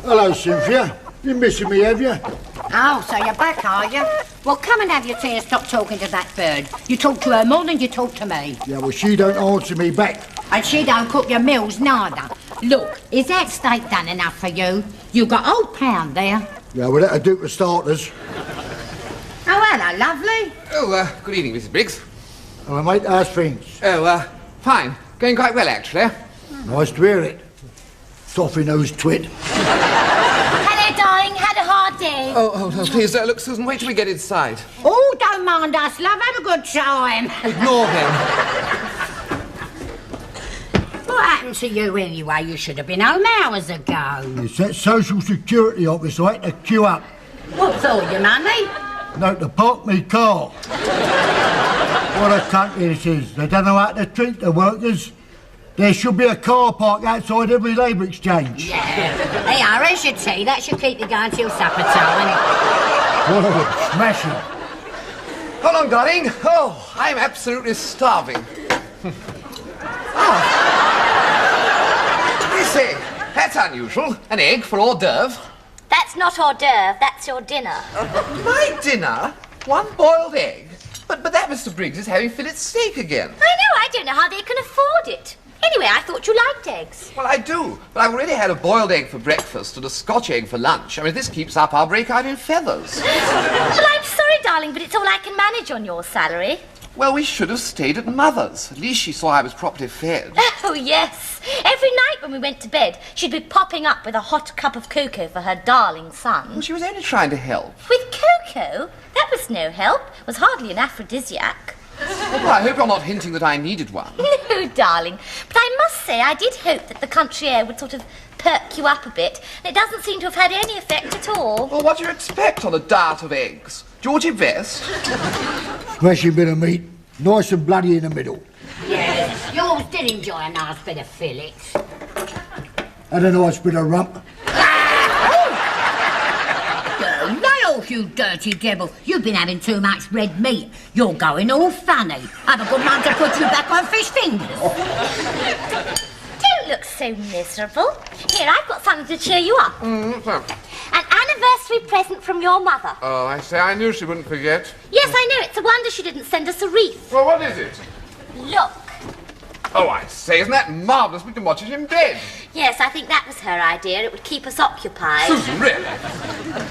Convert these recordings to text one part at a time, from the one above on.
Hello, Cynthia. You missing me, have you? Oh, so you're back, are you? Well, come and have your tea and stop talking to that bird. You talk to her more than you talk to me. Yeah, well, she don't answer me back. And she don't cook your meals neither. Look, is that steak done enough for you? You got old pound there. Yeah, well, that'll do for starters. Oh, hello, lovely. Oh, good evening, Mrs. Briggs. Hello, mate, how's things? Oh, fine. Going quite well, actually. Nice to hear it. Toffee-nosed twit. Hello, darling. Had a hard day. Oh, please, look, Susan, wait till we get inside. Oh, don't mind us, love. Have a good time. Ignore him. What happened to you anyway? You should have been home hours ago. It's that social security office I had to queue up. What for, your money? No, to park me car. What a country this is. They don't know how to treat the workers. There should be a car park outside every labour exchange. Yeah. Hey, here's your tea. That should keep you going till supper time. Oh, smashing. Hold on, darling. Oh, I'm absolutely starving. This egg. That's unusual. An egg for hors d'oeuvre. That's not hors d'oeuvre. That's your dinner. My dinner? One boiled egg? But that, Mr. Briggs, is having fillet steak again. I know. I don't know how they can afford it. Anyway, I thought you liked eggs. Well, I do, but I've already had a boiled egg for breakfast and a Scotch egg for lunch. I mean, if this keeps up, I'll break out in feathers. Well, I'm sorry, darling, but it's all I can manage on your salary. Well, we should have stayed at Mother's. At least she saw I was properly fed. Oh, yes. Every night when we went to bed, she'd be popping up with a hot cup of cocoa for her darling son. Well, she was only trying to help. With cocoa? That was no help. It was hardly an aphrodisiac. Well, I hope you're not hinting that I needed one. No, darling. But I must say, I did hope that the country air would sort of perk you up a bit, and it doesn't seem to have had any effect at all. Well, what do you expect on a diet of eggs? Georgie Best? Smashing bit of meat. Nice and bloody in the middle. Yes, yours did enjoy a nice bit of fillet. And a nice bit of rump. Lay off, you dirty devil. You've been having too much red meat. You're going all funny. Have a good mind to put you back on fish fingers. Don't look so miserable. Here, I've got something to cheer you up. What's that? An anniversary present from your mother. Oh, I say, I knew she wouldn't forget. Yes, I know. It's a wonder she didn't send us a wreath. Well, what is it? Look. Oh, I say, isn't that marvellous? We can watch it in bed. Yes, I think that was her idea. It would keep us occupied. Susan, really?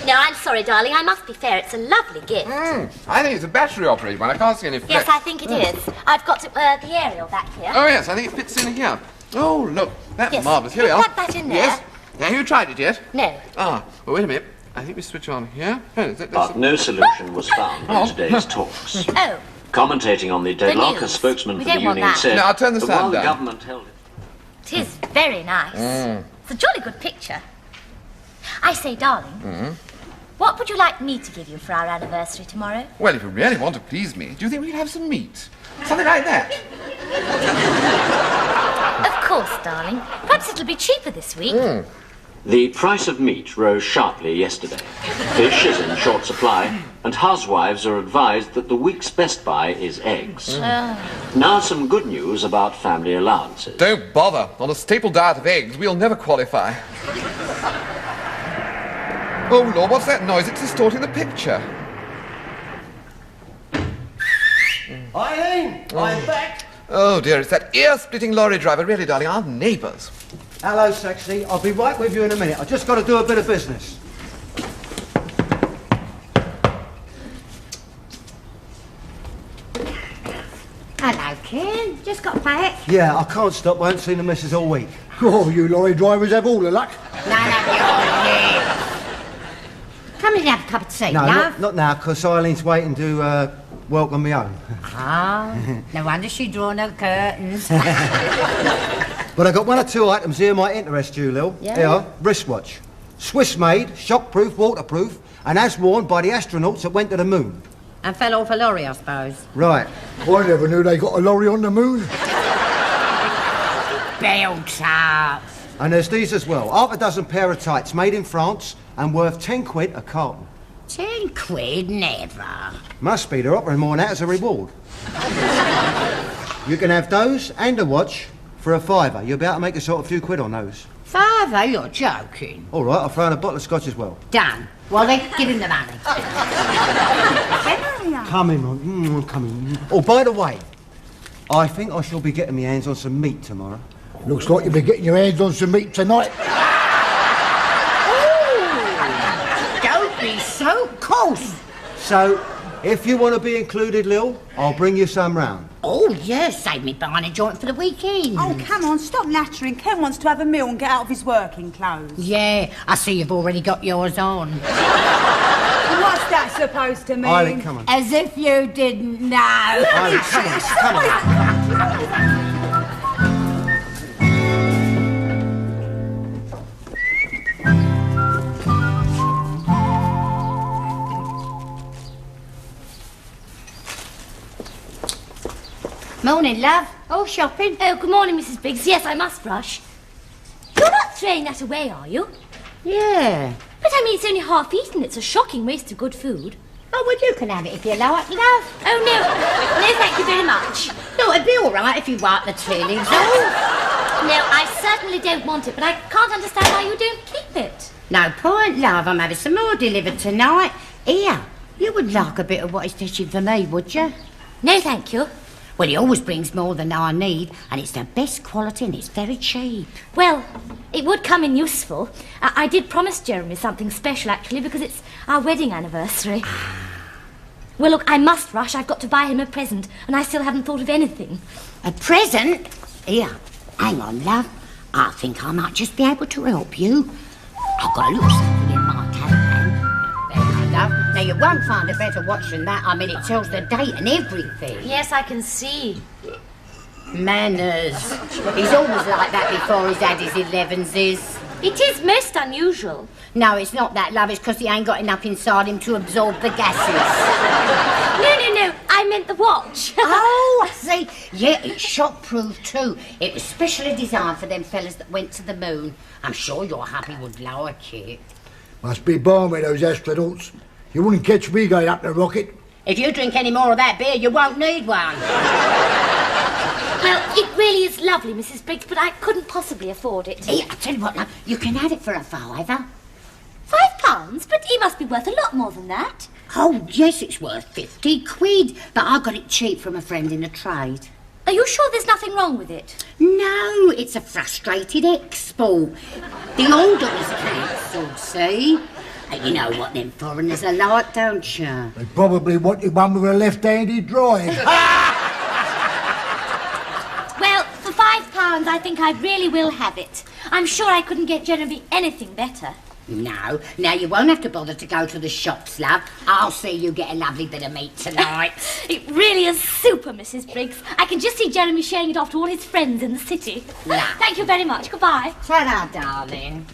No, I'm sorry, darling. I must be fair. It's a lovely gift. I think it's a battery-operated one. I can't see any flex. Yes, I think it is. I've got the aerial back here. Oh, yes, I think it fits in here. Oh, look, that's Yes. marvellous. Here we are. Plug that in there. Yes. Have you tried it yet? No. Ah, well, wait a minute. I think we switch on here. Oh, But no solution was found in today's talks. Oh. Commentating on the deadlock, a news. spokesman We for the don't want union that. said No, I'll turn the that sound while the down. government held it. It is very nice. It's a jolly good picture. I say, darling, what would you like me to give you for our anniversary tomorrow? Well, if you really want to please me, do you think we could have some meat? Something like that. Of course, darling. Perhaps it'll be cheaper this week. The price of meat rose sharply yesterday. Fish is in short supply, and housewives are advised that the week's best buy is eggs. Now some good news about family allowances. Don't bother. On a staple diet of eggs, we'll never qualify. Oh, Lord, what's that noise? It's distorting the picture. Eileen, I'm back. Oh, dear, it's that ear-splitting lorry driver. Really, darling, our neighbours. Hello, Sexy. I'll be right with you in a minute. I've just got to do a bit of business. Hello, Ken. Just got back. Yeah, I can't stop. I haven't seen the missus all week. Oh, you lorry drivers have all the luck. None of your Come in and have a cup of tea, No, love. not now, because Eileen's waiting to welcome me home. Ah, no wonder she drawn her curtains. But I got one or two items here might interest you, Lil. Yeah? Here, wristwatch. Swiss-made, shockproof, waterproof, and as worn by the astronauts that went to the moon. And fell off a lorry, I suppose. Right. I never knew they got a lorry on the moon. Built up. And there's these as well. Half a dozen pair of tights made in France and worth 10 quid a carton. 10 quid, never. Must be, they're offering more than that as a reward. You can have those and a watch for a £5. You'll be able to make a sort of few quid on those. Father, you're joking. All right, I'll throw in a bottle of scotch as well. Done. Wally, give him the money. Come in, Ron. Come in. Oh, by the way, I think I shall be getting my hands on some meat tomorrow. Looks like you'll be getting your hands on some meat tonight. Don't be so coarse. So, if you want to be included, Lil, I'll bring you some round. Oh, yes, save me buying a joint for the weekend. Oh, come on, stop nattering. Ken wants to have a meal and get out of his working clothes. Yeah, I see you've already got yours on. What's that supposed to mean? Eileen, come on. As if you didn't know. Eileen, come on. Morning, love. Oh, shopping? Oh, good morning, Mrs. Briggs. Yes, I must rush. You're not throwing that away, are you? Yeah. But I mean, it's only half eaten. It's a shocking waste of good food. Oh, well, you can have it if you like, love. Oh, no. No, thank you very much. No, it'd be all right if you wipe the tailings off. No, I certainly don't want it, but I can't understand why you don't keep it. No point, love. I'm having some more delivered tonight. Here, you would like a bit of what he's dishing for me, would you? No, thank you. Well, he always brings more than I need, and it's the best quality and it's very cheap. Well, it would come in useful. I did promise Jeremy something special, actually, because it's our wedding anniversary. Well, look, I must rush. I've got to buy him a present, and I still haven't thought of anything. A present? Here, hang on, love. I think I might just be able to help you. I've got a little something in my caravan. There you go, love. Now, you won't find a better watch than that. I mean, it tells the date and everything. Yes, I can see. Manners. He's always like that before he's had his 11s. It is most unusual. No, it's not that, love. It's because he ain't got enough inside him to absorb the gases. No. I meant the watch. Oh, I see. Yeah, it's shock-proof too. It was specially designed for them fellas that went to the moon. I'm sure your hubby would like it. Must be balmy, those astronauts. You wouldn't catch me going up the rocket. If you drink any more of that beer, you won't need one. Well, it really is lovely, Mrs. Briggs, but I couldn't possibly afford it. Hey, I'll tell you what, love. You can have it for a £5. £5? But it must be worth a lot more than that. Oh, yes, it's worth 50 quid. But I got it cheap from a friend in the trade. Are you sure there's nothing wrong with it? No, it's a frustrated export. The order was cancelled, see? You know what them foreigners are like, don't you? They probably wanted one with a left-handed drive. Well, for £5, I think I really will have it. I'm sure I couldn't get Jeremy anything better. No. Now, you won't have to bother to go to the shops, love. I'll see you get a lovely bit of meat tonight. It really is super, Mrs. Briggs. I can just see Jeremy showing it off to all his friends in the city. Nah. Thank you very much. Goodbye. Ta-ra, darling.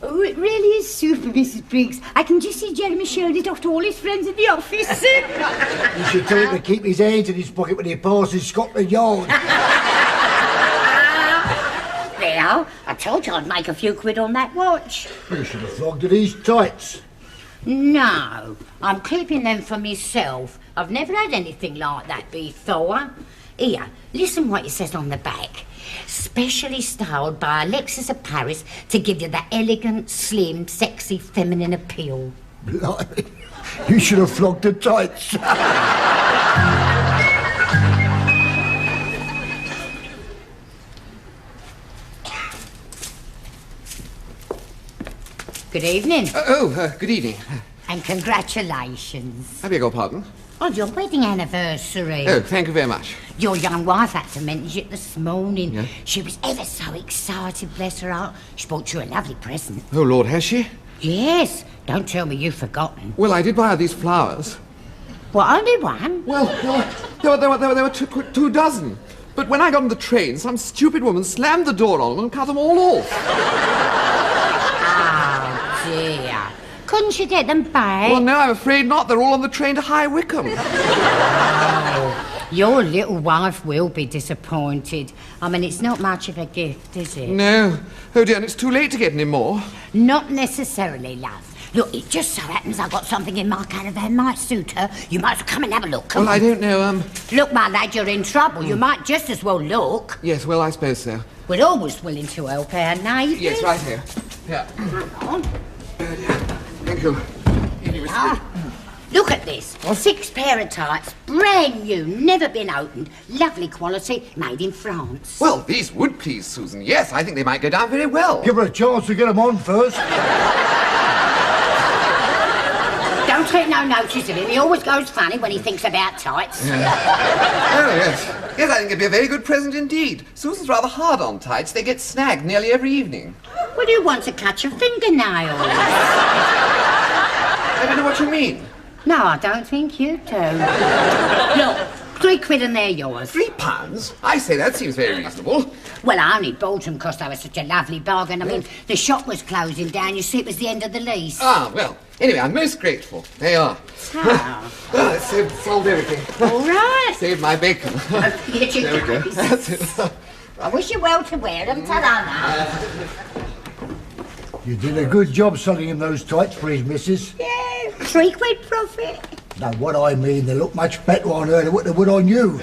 Oh, it really is super, Mrs. Briggs. I can just see Jeremy showing it off to all his friends in the office. You should tell him to keep his hands in his pocket when he passes Scotland Yard. Now, I told you I'd make a few quid on that watch. You should have flogged these tights. No, I'm keeping them for myself. I've never had anything like that before. Here, listen what it says on the back. Specially styled by Alexis of Paris to give you that elegant, slim, sexy, feminine appeal. Blimey. You should have flogged the tights. Good evening. Good evening. And congratulations. I beg your pardon? On your wedding anniversary. Oh, thank you very much. Your young wife had to mention it this morning. Yeah? She was ever so excited, bless her heart. She bought you a lovely present. Oh, Lord, has she? Yes. Don't tell me you've forgotten. Well, I did buy her these flowers. What, only one? Well, there were two dozen. But when I got on the train, some stupid woman slammed the door on them and cut them all off. Oh, dear. Couldn't you get them back? Well, no, I'm afraid not. They're all on the train to High Wycombe. Oh, your little wife will be disappointed. I mean, it's not much of a gift, is it? No. Oh, dear, and it's too late to get any more. Not necessarily, love. Look, it just so happens I've got something in my caravan might suit her. You might as well come and have a look. Well, I don't know, Look, my lad, you're in trouble. You might just as well look. Yes, well, I suppose so. We're always willing to help our neighbours. Yes, right here. Yeah. Come on. Thank you. Here you are. Look at this. 6 pair of tights, brand new, never been opened, lovely quality, made in France. Well, these would please Susan. Yes, I think they might go down very well. Give her a chance to get them on first. Don't take no notice of him. He always goes funny when he thinks about tights. Oh, yes. Yes, I think it'd be a very good present indeed. Susan's rather hard on tights. They get snagged nearly every evening. Would you want to cut your fingernails? I don't know what you mean. No, I don't think you do. Look, £3 and they're yours. £3? I say, that seems very reasonable. Well, I only bought them because they were such a lovely bargain. I mean, the shop was closing down. You see, it was the end of the lease. Ah, well, anyway, I'm most grateful. They are. Oh. Well, it's solved everything. All right. Saved my bacon. Here you There we go. go. That's it. I wish you well to wear them. Ta-da now. You did a good job selling him those tights for his missus. Yeah, £3 profit. No, what I mean, they look much better on her than what they would on you.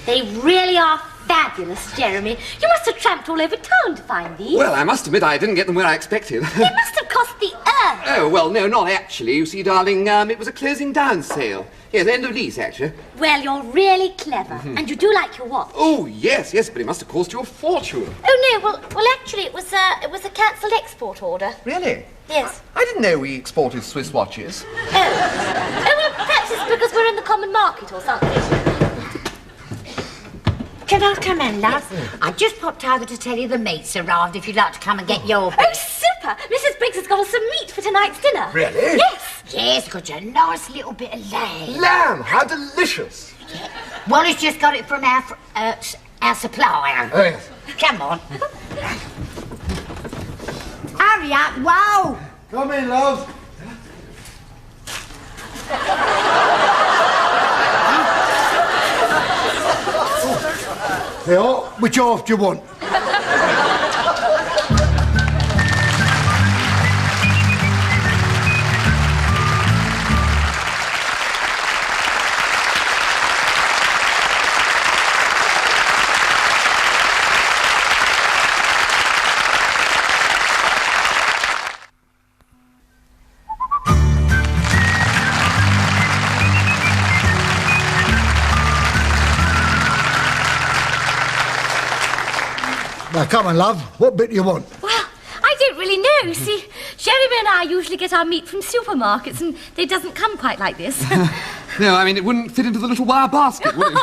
They really are fabulous, Jeremy. You must have tramped all over town to find these. Well, I must admit I didn't get them where I expected. They must have cost the earth. Oh, well, no, not actually. You see, darling, it was a closing down sale. Yes, end of lease, actually. Well, you're really clever. And you do like your watch. Oh, yes, but it must have cost you a fortune. Oh, no, well, actually, it was a cancelled export order. Really? Yes. I didn't know we exported Swiss watches. Oh, well, perhaps it's because we're in the common market or something. Can I come in, love? I just popped over to tell you the meat's arrived if you'd like to come and get your bit. Oh, super! Mrs. Briggs has got us some meat for tonight's dinner. Really? Yes. Yes, got you a nice little bit of lamb. Lamb, how delicious. Yeah. Wally's just got it from our supplier. Oh, yes. Come on. Hurry up, whoa! Come in, love. They are. Which half do you want? Now, come on, love. What bit do you want? Well, I don't really know. See, Jeremy and I usually get our meat from supermarkets, and it doesn't come quite like this. No, I mean, it wouldn't fit into the little wire basket, would it?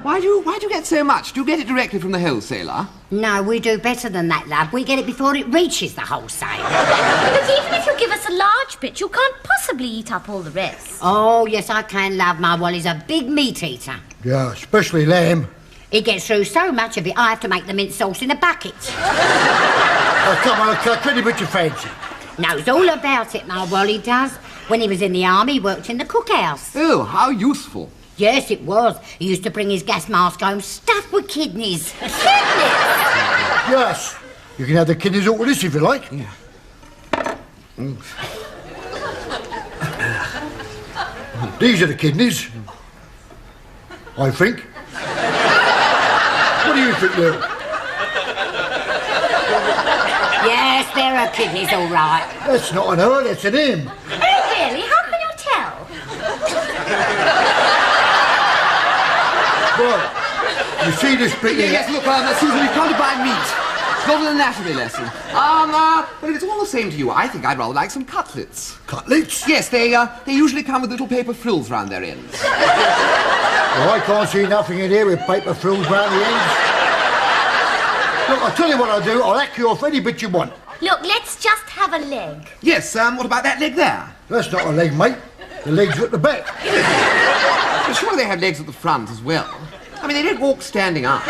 Why do you get so much? Do you get it directly from the wholesaler? No, we do better than that, love. We get it before it reaches the wholesaler. But even if you give us a large bit, you can't possibly eat up all the rest. Oh, yes, I can, love. My Wally's a big meat eater. Yeah, especially lamb. He gets through so much of it, I have to make the mint sauce in a bucket. Oh, come on, cut any bit you fancy. Knows all about it, my Wally does. When he was in the army, he worked in the cookhouse. Oh, how useful. Yes, it was. He used to bring his gas mask home stuffed with kidneys. Yes. You can have the kidneys all with this if you like. Yeah. These are the kidneys. I think. What do you think, Lil? Yes, there are kidneys, all right. That's not an her, that's an him. Oh, really? How can you tell? Well, you see this bit here? Yes, look, Susan, we've come to buy meat. It's not an anatomy lesson. But if it's all the same to you, I think I'd rather like some cutlets. Cutlets? Yes, they usually come with little paper frills round their ends. Well, I can't see nothing in here with paper frills round the ends. Look, I'll tell you what I'll do. I'll hack you off any bit you want. Look, let's just have a leg. Yes, what about that leg there? That's not a leg, mate. The leg's at the back. Well, sure they have legs at the front as well. I mean, they don't walk standing up.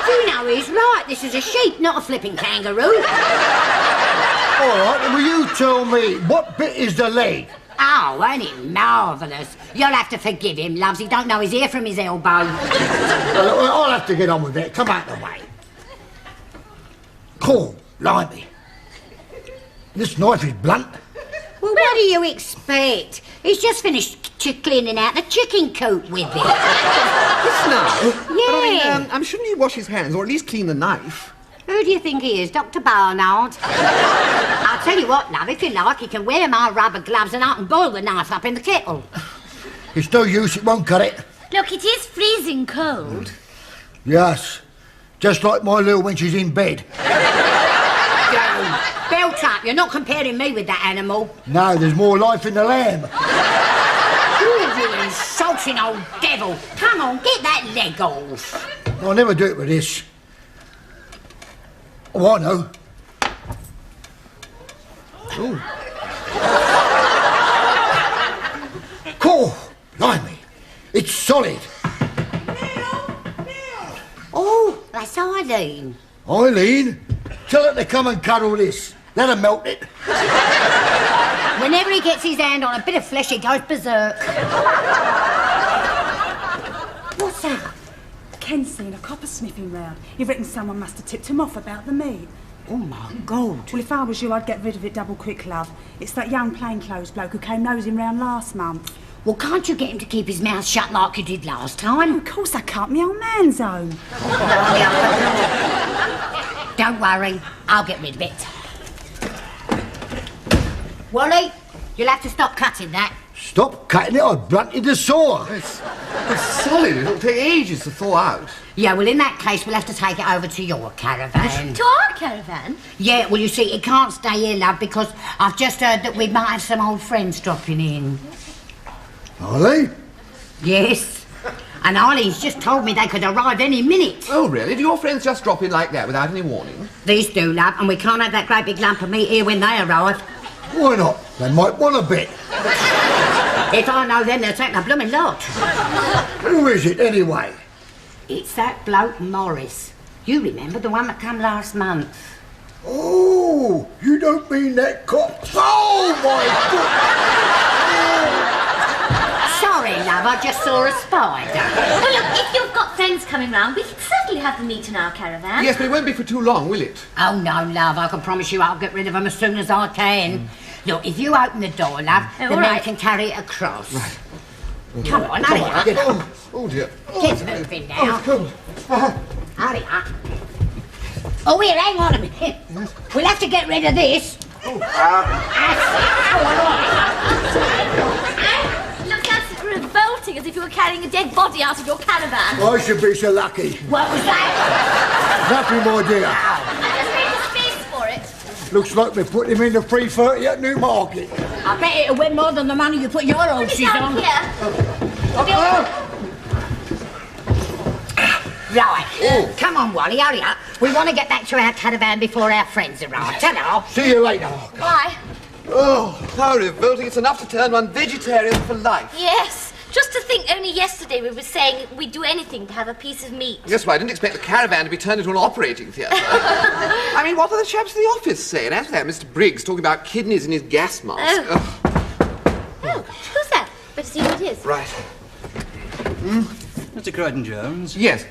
You know he's right. This is a sheep, not a flipping kangaroo. All right, then will you tell me what bit is the leg? Oh, ain't it marvellous? You'll have to forgive him, loves. He don't know his ear from his elbow. I'll have to get on with it. Come out the way. Cool, blimey. This knife is blunt. Well, what do you expect? He's just finished cleaning out the chicken coop with it. This knife? Yeah. But I mean, shouldn't he wash his hands or at least clean the knife? Who do you think he is, Dr. Barnard? I'll tell you what, love, if you like, you can wear my rubber gloves and I can boil the knife up in the kettle. It's no use, it won't cut it. Look, it is freezing cold. Yes, just like my little when she's in bed. Beltrap, you're not comparing me with that animal. No, there's more life in the lamb. You insulting old devil. Come on, get that leg off. I'll never do it with this. Oh, I know. Cool, blimey. It's solid. Oh, that's Eileen. Eileen, tell her to come and cuddle this. That'll melt it. Whenever he gets his hand on a bit of flesh, he goes berserk. What's that? Ken's seen a copper sniffing round. He reckons someone must have tipped him off about the meat. Oh, my God. Well, if I was you, I'd get rid of it double quick, love. It's that young plainclothes bloke who came nosing round last month. Well, can't you get him to keep his mouth shut like you did last time? Of course I can't, my old man's home. Don't worry, I'll get rid of it. Wally, you'll have to stop cutting that. Stop cutting it, I've blunted the saw. It's solid. It'll take ages to thaw out. Yeah, well, in that case, we'll have to take it over to your caravan. To our caravan? Yeah, well, you see, it can't stay here, love, because I've just heard that we might have some old friends dropping in. Are they? Yes. And Eileen's just told me they could arrive any minute. Oh, really? Do your friends just drop in like that without any warning? These do, love, and we can't have that great big lump of meat here when they arrive. Why not? They might want a bit. If I know them, they'll take the blooming lot. Who is it, anyway? It's that bloke Morris. You remember, the one that come last month. Oh, you don't mean that cop? Oh, my God! Sorry, love, I just saw a spider. Well, look, if you've got friends coming round, we can certainly have them meet in our caravan. Yes, but it won't be for too long, will it? Oh, no, love, I can promise you I'll get rid of them as soon as I can. Look, if you open the door, love, the men right. can carry it across. Right. Come on, hurry up. Get up. Oh, dear. Get moving now. Hurry up. Oh, here, hang on a minute. We'll have to get rid of this. Look, that's revolting, as if you were carrying a dead body out of your caravan. I should be so lucky. What was that? Nothing, my dear. I just made a space for it. Looks like we put him in the 330 at Newmarket. I bet it'll win more than the money you put your horses Down on. here. Right. Come on, Wally, hurry up. We want to get back to our caravan before our friends arrive. Ta-da. See you later. Why? Oh, how revolting. It's enough to turn one vegetarian for life. Yes. Just to think, only yesterday we were saying we'd do anything to have a piece of meat. Yes, well, I didn't expect the caravan to be turned into an operating theatre. I mean, what are the chaps at the office saying? As for that, Mr. Briggs talking about kidneys in his gas mask. Oh. Oh, who's that? Better see who it is. Right. Mr. Crichton-Jones? Yes.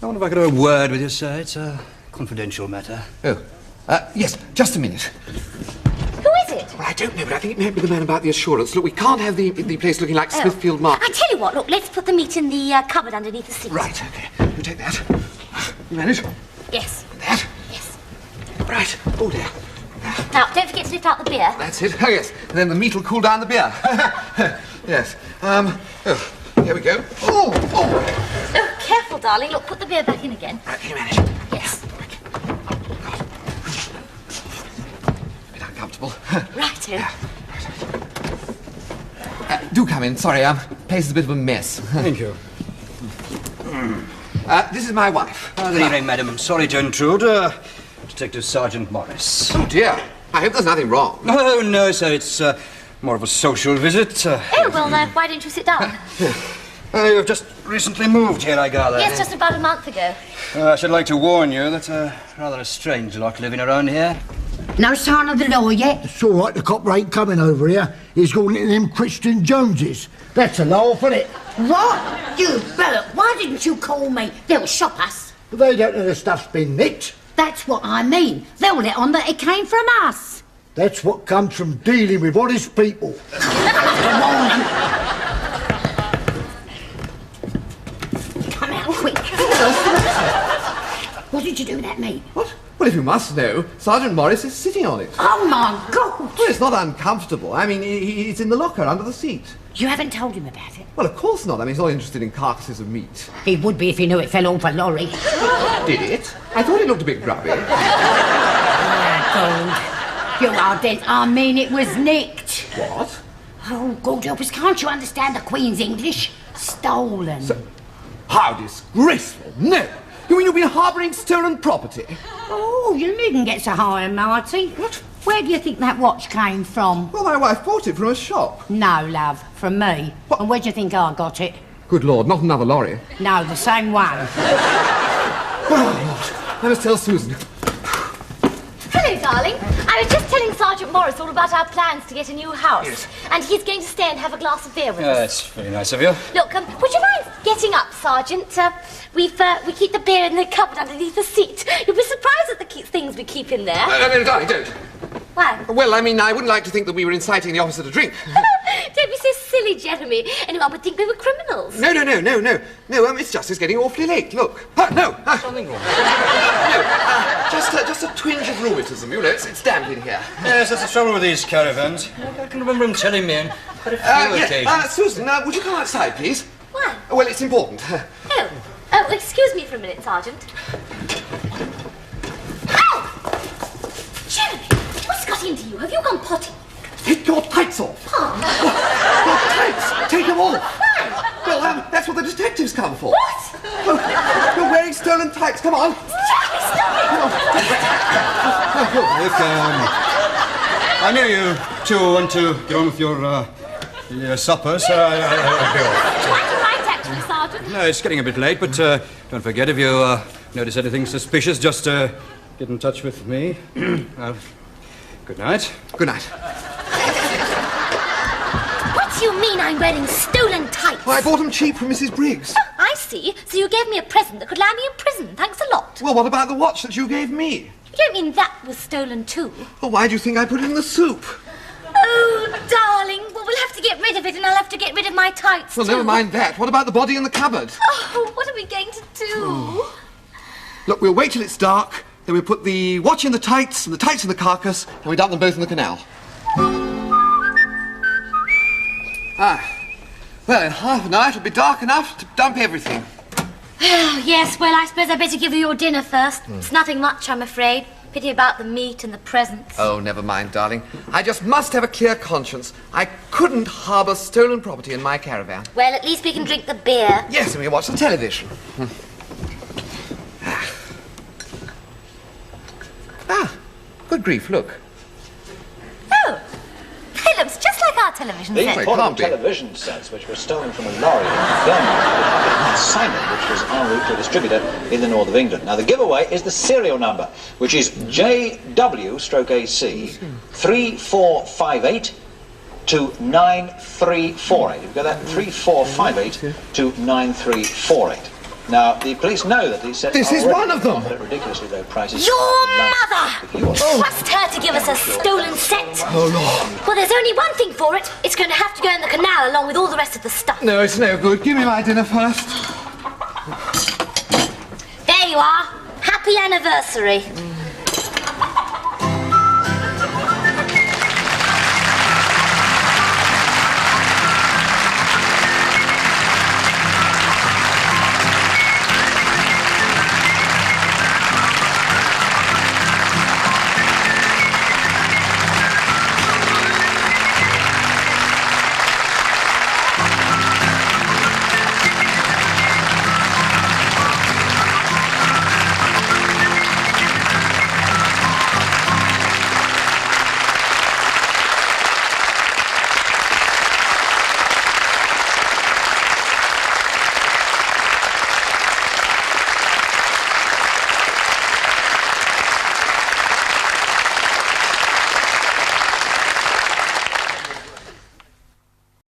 I wonder if I could have a word with you, sir. It's a confidential matter. Oh. Yes, just a minute. Who is it? Well, I don't know, but I think it might be the man about the assurance. Look, we can't have the place looking like Smithfield Market. I tell you what, look, let's put the meat in the cupboard underneath the sink. Right, OK. You take that. You manage? Yes. That? Yes. Right. Oh, dear. Now, don't forget to lift out the beer. That's it. Oh, yes. And then the meat will cool down the beer. Yes. Here we go. Oh! Oh, careful, darling. Look, put the beer back in again. Right, can you manage? Yes. A bit uncomfortable. Righto. Do come in. Sorry, place is a bit of a mess. Thank you. This is my wife. Good evening, madam. Sorry to intrude. Detective Sergeant Morris. Oh, dear. I hope there's nothing wrong. Oh, no, sir. It's more of a social visit. Oh, well, why don't you sit down? You've just recently moved here, I gather. Yes, just about a month ago. I should like to warn you that rather a strange lot living around here. No sign of the law yet? It's all right, the copper ain't coming over here. He's going into them Christian Joneses. That's a laugh, isn't it? What? You Bert, why didn't you call me? They'll shop us. But they don't know the stuff's been nicked. That's what I mean. They'll let on that it came from us. That's what comes from dealing with honest people. Come on. Come out quick. What did you do with that meat? What? Well, if you must know, Sergeant Morris is sitting on it. Oh, my God. Well, it's not uncomfortable. I mean, it's in the locker under the seat. You haven't told him about it? Well, of course not. I mean, he's not interested in carcasses of meat. He would be if he knew it fell off a lorry. Did it? I thought it looked a bit grubby. Oh, God. You are dead. I mean, it was nicked. What? Oh, God help us. Can't you understand the Queen's English? Stolen. How disgraceful. No. You mean you've been harbouring stolen property? Oh, you needn't get so high and mighty. What? Where do you think that watch came from? Well, my wife bought it from a shop. No, love, from me. What? And where do you think I got it? Good Lord, not another lorry. No, the same one. Oh, Lord. I must tell Susan. Hello, darling. I was just telling Sergeant Morris all about our plans to get a new house. Yes. And he's going to stay and have a glass of beer with us. That's very nice of you. Look, would you mind getting up, Sergeant? We keep the beer in the cupboard underneath the seat. You'll be surprised at the things we keep in there. No, darling, don't. Why? Well, I mean, I wouldn't like to think that we were inciting the officer to drink. Don't be so silly, Jeremy. Anyone would think we were criminals. No, it's just it's getting awfully late. Look. Something wrong. Just a twinge of rheumatism, you know. It's damp in here. Yes, that's the trouble with these caravans. I can remember him telling me on quite a few occasions. Susan, would you come outside, please? Why? Well, it's important. Oh, excuse me for a minute, Sergeant. Ow! Jeremy, what's got into you? Have you gone potty? Take your tights off. Your tights. Take them off. Why? Well, that's what the detectives come for. What? You're wearing stolen tights. Come on. Jeremy, stop it! Look, I know you two want to get on with your supper, so I'll be off. Quite all right, actually, Sergeant. No, it's getting a bit late, but don't forget, if you notice anything suspicious, just get in touch with me. Good night. Good night. What do you mean I'm wearing stolen tights? Well, I bought them cheap from Mrs. Briggs. Oh, I see. So you gave me a present that could land me in prison. Thanks a lot. Well, what about the watch that you gave me? You don't mean that was stolen too? Well, why do you think I put it in the soup? Oh, darling. Well, we'll have to get rid of it, and I'll have to get rid of my tights, Well, too. never mind that. What about the body in the cupboard? Oh, what are we going to do? Look, we'll wait till it's dark, then we'll put the watch in the tights and the tights in the carcass, and we dump them both in the canal. Well, in half an hour it'll be dark enough to dump everything. Oh, yes, well, I suppose I'd better give you your dinner first. It's nothing much, I'm afraid. Pity about the meat and the presents. Oh, never mind, darling. I just must have a clear conscience. I couldn't harbour stolen property in my caravan. Well, at least we can drink the beer. Yes, and we watch the television. Good grief, look. Oh, it looks just like our television These set. portable television sets, which were stolen from a lorry in Birmingham, Simon, which was en route to a distributor in the north of England. Now, the giveaway is the serial number, which is JW/AC 3458 to 9348. You've got that 3458 to 9348. Now, the police know that these sets This are is one of them. at ridiculously low prices. Your mother! Yours. Trust her to give us a stolen set. Oh, Lord. Well, there's only one thing for it. It's going to have to go in the canal along with all the rest of the stuff. No, it's no good. Give me my dinner first. There you are. Happy anniversary.